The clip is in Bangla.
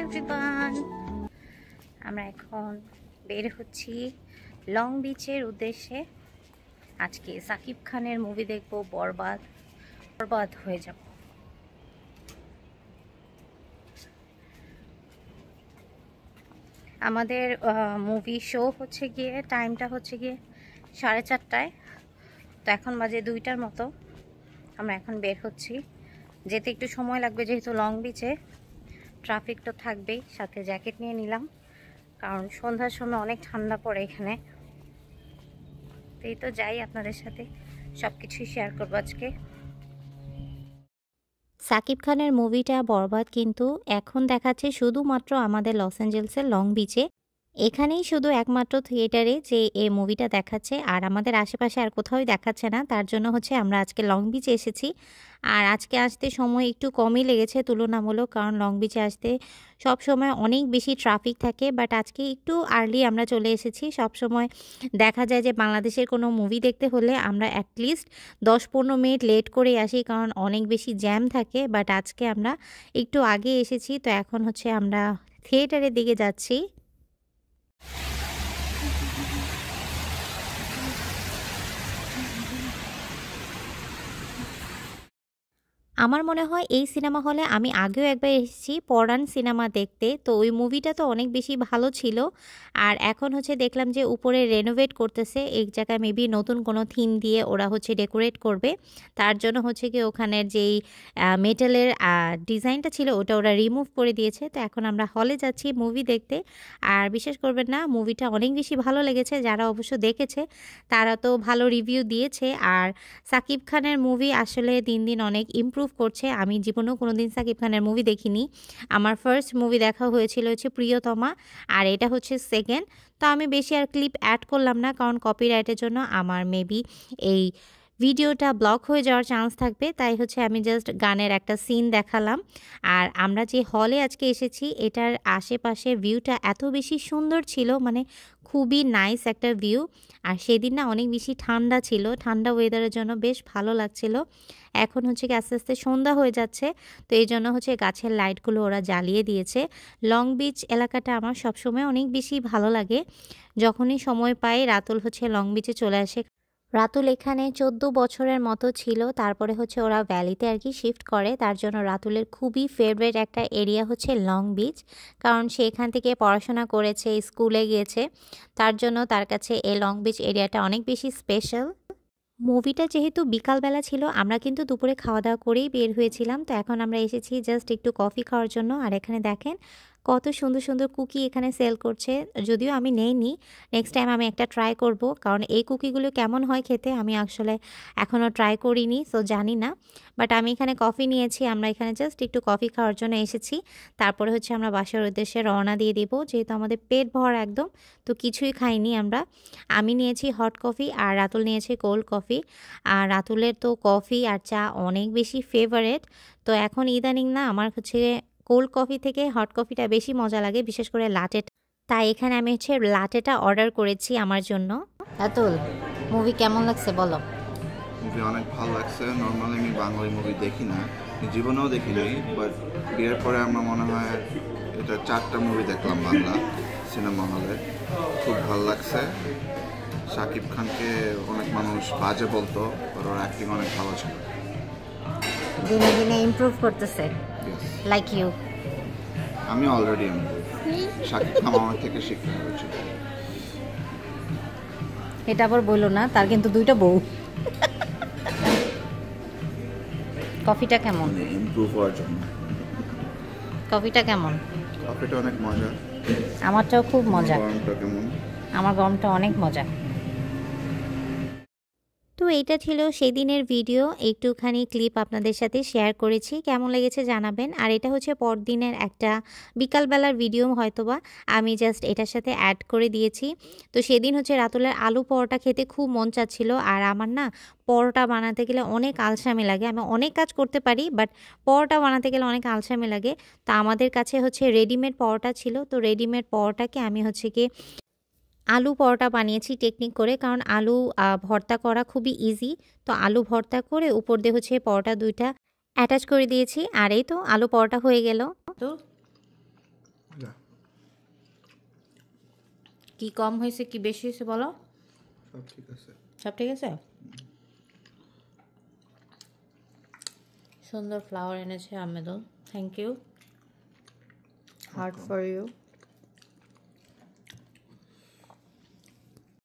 এভরিওয়ান, আমরা এখন বের হচ্ছি লং বিচের উদ্দেশ্যে। আজকে সাকিব খানের মুভি দেখব, বরবাদ। বরবাদ হয়ে যাব। আমাদের মুভি শো হচ্ছে গিয়ে, টাইমটা হচ্ছে গিয়ে 4:30টায়। তো এখন বাজে 2টার মতো। আমরা এখন বের হচ্ছি। যেতে একটু সময় লাগবে, যেহেতু লং বিচে ট্রাফিক তো থাকবেই। সাথে জ্যাকেট নিয়ে নিলাম, কারণ সন্ধ্যার সময় অনেক ঠান্ডা পড়ে এখানে। এই তো যাই, আপনাদের সাথে সব কিছুই শেয়ার করবো আজকে। সাকিব খানের মুভিটা বরবাদ কিন্তু এখন দেখাচ্ছে শুধুমাত্র আমাদের লস অ্যাঞ্জেলসের লং বিচে। এখানেই শুধু একমাত্র থিয়েটারে যে এই মুভিটা দেখাচ্ছে, আর আমাদের আশেপাশে আর কোথাও দেখাচ্ছে না। তার জন্য হচ্ছে আমরা আজকে লং বিচে এসেছি। আর আজকে আসতে সময় একটু কমই লেগেছে তুলনামূলক, কারণ লং বিচে আসতে সব সময় অনেক বেশি ট্রাফিক থাকে। বাট আজকে একটু আর্লি আমরা চলে এসেছি। সব সময় দেখা যায় যে বাংলাদেশের কোনো মুভি দেখতে হলে আমরা অ্যাটলিস্ট 10-15 মিনিট লেট করে আসি, কারণ অনেক বেশি জ্যাম থাকে। বাট আজকে আমরা একটু আগে এসেছি। তো এখন হচ্ছে আমরা থিয়েটারের দিকে যাচ্ছি। আমার মনে হয় এই সিনেমা হলে আমি আগেও একবার এসেছি পরাণ সিনেমা দেখতে। তো ওই মুভিটা তো অনেক বেশি ভালো ছিল। আর এখন হচ্ছে দেখলাম যে উপরে রেনোভেট করতেছে, এই জায়গায় মেবি নতুন কোনো থিম দিয়ে ওরা হচ্ছে ডেকোরেট করবে। তার জন্য হচ্ছে কি ওখানের যেই মেটালের ডিজাইনটা ছিল ওটা ওরা রিমুভ করে দিয়েছে। তো এখন আমরা হলে যাচ্ছি মুভি দেখতে। আর বিশ্বাস করবেন না, মুভিটা অনেক বেশি ভালো লেগেছে। যারা অবশ্য দেখেছে তারা তো ভালো রিভিউ দিয়েছে। আর সাকিব খানের মুভি আসলে দিন দিন অনেক ইমপ্রুভ করছে। আমি জীবনেও কোনোদিন সাকিব খানের মুভি দেখিনি। আমার ফার্স্ট মুভি দেখা হয়েছিল হচ্ছে প্রিয়তমা, আর এটা হচ্ছে সেকেন্ড। তো আমি বেশি আর ক্লিপ অ্যাড করলাম না, কারণ কপিরাইটের জন্য আমার মেবি এই ভিডিওটা ব্লক হয়ে যাওয়ার চান্স থাকবে। তাই হচ্ছে আমি জাস্ট গানের একটা সিন দেখালাম। আর আমরা যে হলে আজকে এসেছি এটার আশেপাশে ভিউটা এত বেশি সুন্দর ছিল, মানে খুবই নাইস একটা ভিউ। আর সেদিন না অনেক বেশি ঠান্ডা ছিল, ঠান্ডা ওয়েদারের জন্য বেশ ভালো লাগছিল। এখন হচ্ছে কি আস্তে আস্তে সন্ধ্যা হয়ে যাচ্ছে, তো এই জন্য হচ্ছে গাছের লাইটগুলো ওরা জ্বালিয়ে দিয়েছে। লং বিচ এলাকাটা আমার সবসময় অনেক বেশি ভালো লাগে। যখনই সময় পাই রাতুল হচ্ছে লং বিচে চলে আসে। রাতুল এখানে 14 বছরের মতো ছিল, তারপরে হচ্ছে ওরা ভ্যালিতে আর কি শিফট করে। তার জন্য রাতুলের খুবই ফেভারিট একটা এরিয়া হচ্ছে লং বিচ, কারণ সে এখান থেকে পড়াশোনা করেছে, স্কুলে গিয়েছে। তার জন্য তার কাছে এই লং বিচ এরিয়াটা অনেক বেশি স্পেশাল। মুভিটা যেহেতু বিকালবেলা ছিল, আমরা কিন্তু দুপুরে খাওয়া দাওয়া করেই বের হয়েছিলাম। তো এখন আমরা এসেছি জাস্ট একটু কফি খাওয়ার জন্য। আর এখানে দেখেন কত সুন্দর সুন্দর কুকি এখানে সেল করছে। যদিও আমি নেইনি, নেক্সট টাইম আমি একটা ট্রাই করব, কারণ এই কুকিগুলো কেমন হয় খেতে আমি আসলে এখনও ট্রাই করিনি, সো জানি না। বাট আমি এখানে কফি নিয়েছি। আমরা এখানে জাস্ট একটু কফি খাওয়ার জন্য এসেছি। তারপরে হচ্ছে আমরা বাসার উদ্দেশ্যে রওনা দিয়ে দিব, যেহেতু আমাদের পেট ভরা একদম। তো কিছুই খাইনি আমরা। আমি নিয়েছি হট কফি আর রাতুল নিয়েছে কোল্ড কফি। আর রাতুলের তো কফি আর চা অনেক বেশি ফেভারেট। তো এখন ইদানিং না আমার হচ্ছে কোল্ড কফি থেকে হট কফিটা বেশি মজা লাগে, বিশেষ করে লাটেটা। তাই এখানে আমি হচ্ছে লাটেটা অর্ডার করেছি আমার জন্য। রাতুল, মুভি কেমন লাগছে বলো? মুভি অনেক ভালো লাগছে। নর্মালি আমি বাঙালি মুভি দেখি না, জীবনেও দেখি নাই, বাট বিয়ের পরে আমার মনে হয় এটা 4টা মুভি দেখলাম বাংলা সিনেমা হলে। খুব ভালো লাগছে। শাকিব খানকে অনেক মানুষ বাজে বলতো, ওর অ্যাক্টিং অনেক ভালো ছিল। দিনে দিনে ইমপ্রুভ করতেছে, লাইক ইউ। আমি অলরেডি ইমপ্রুভ। শাকিব খান আমার থেকে শিখতে হয়েছিল। এটা আবার বললো না, তার কিন্তু 2টা বউ। কফিটা কেমন? ইমপ্রুভ হওয়ার জন্য। কফিটা কেমন? কফিটা অনেক মজা। আমারটাও খুব মজা। গরমটা কেমন? আমার গরমটা অনেক মজা। তো এইটা ছিল সেদিনের ভিডিও, একটুখানি ক্লিপ আপনাদের সাথে শেয়ার করেছি। কেমন লেগেছে জানাবেন। আর এটা হচ্ছে পরদিনের একটা বিকালবেলার ভিডিও, হয়তোবা আমি জাস্ট এটার সাথে অ্যাড করে দিয়েছি। তো সেদিন হচ্ছে রাতুলের আলু পরোটা খেতে খুব মন চাচ্ছিল। আর আমার না পরোটা বানাতে গেলে অনেক আলসামি লাগে। আমি অনেক কাজ করতে পারি, বাট পরোটা বানাতে গেলে অনেক আলসামি লাগে। তো আমাদের কাছে হচ্ছে রেডিমেড পরোটা ছিল। তো রেডিমেড পরোটাকে আমি হচ্ছে কি আলু পরোটা বানিয়েছি টেকনিক করে, কারণ আলু ভর্তা করা খুবই ইজি। তো আলু ভর্তা করে উপর দিয়ে হচ্ছে পরোটা 2টা অ্যাটাচ করে দিয়েছি। আর এই তো আলু পরোটা হয়ে গেল। তো কি কম হয়েছে কি বেশি হয়েছে বলো? সব ঠিক আছে। সব ঠিক আছে। সুন্দর ফ্লাওয়ার এনেছে Amedul, thank you, heart for you.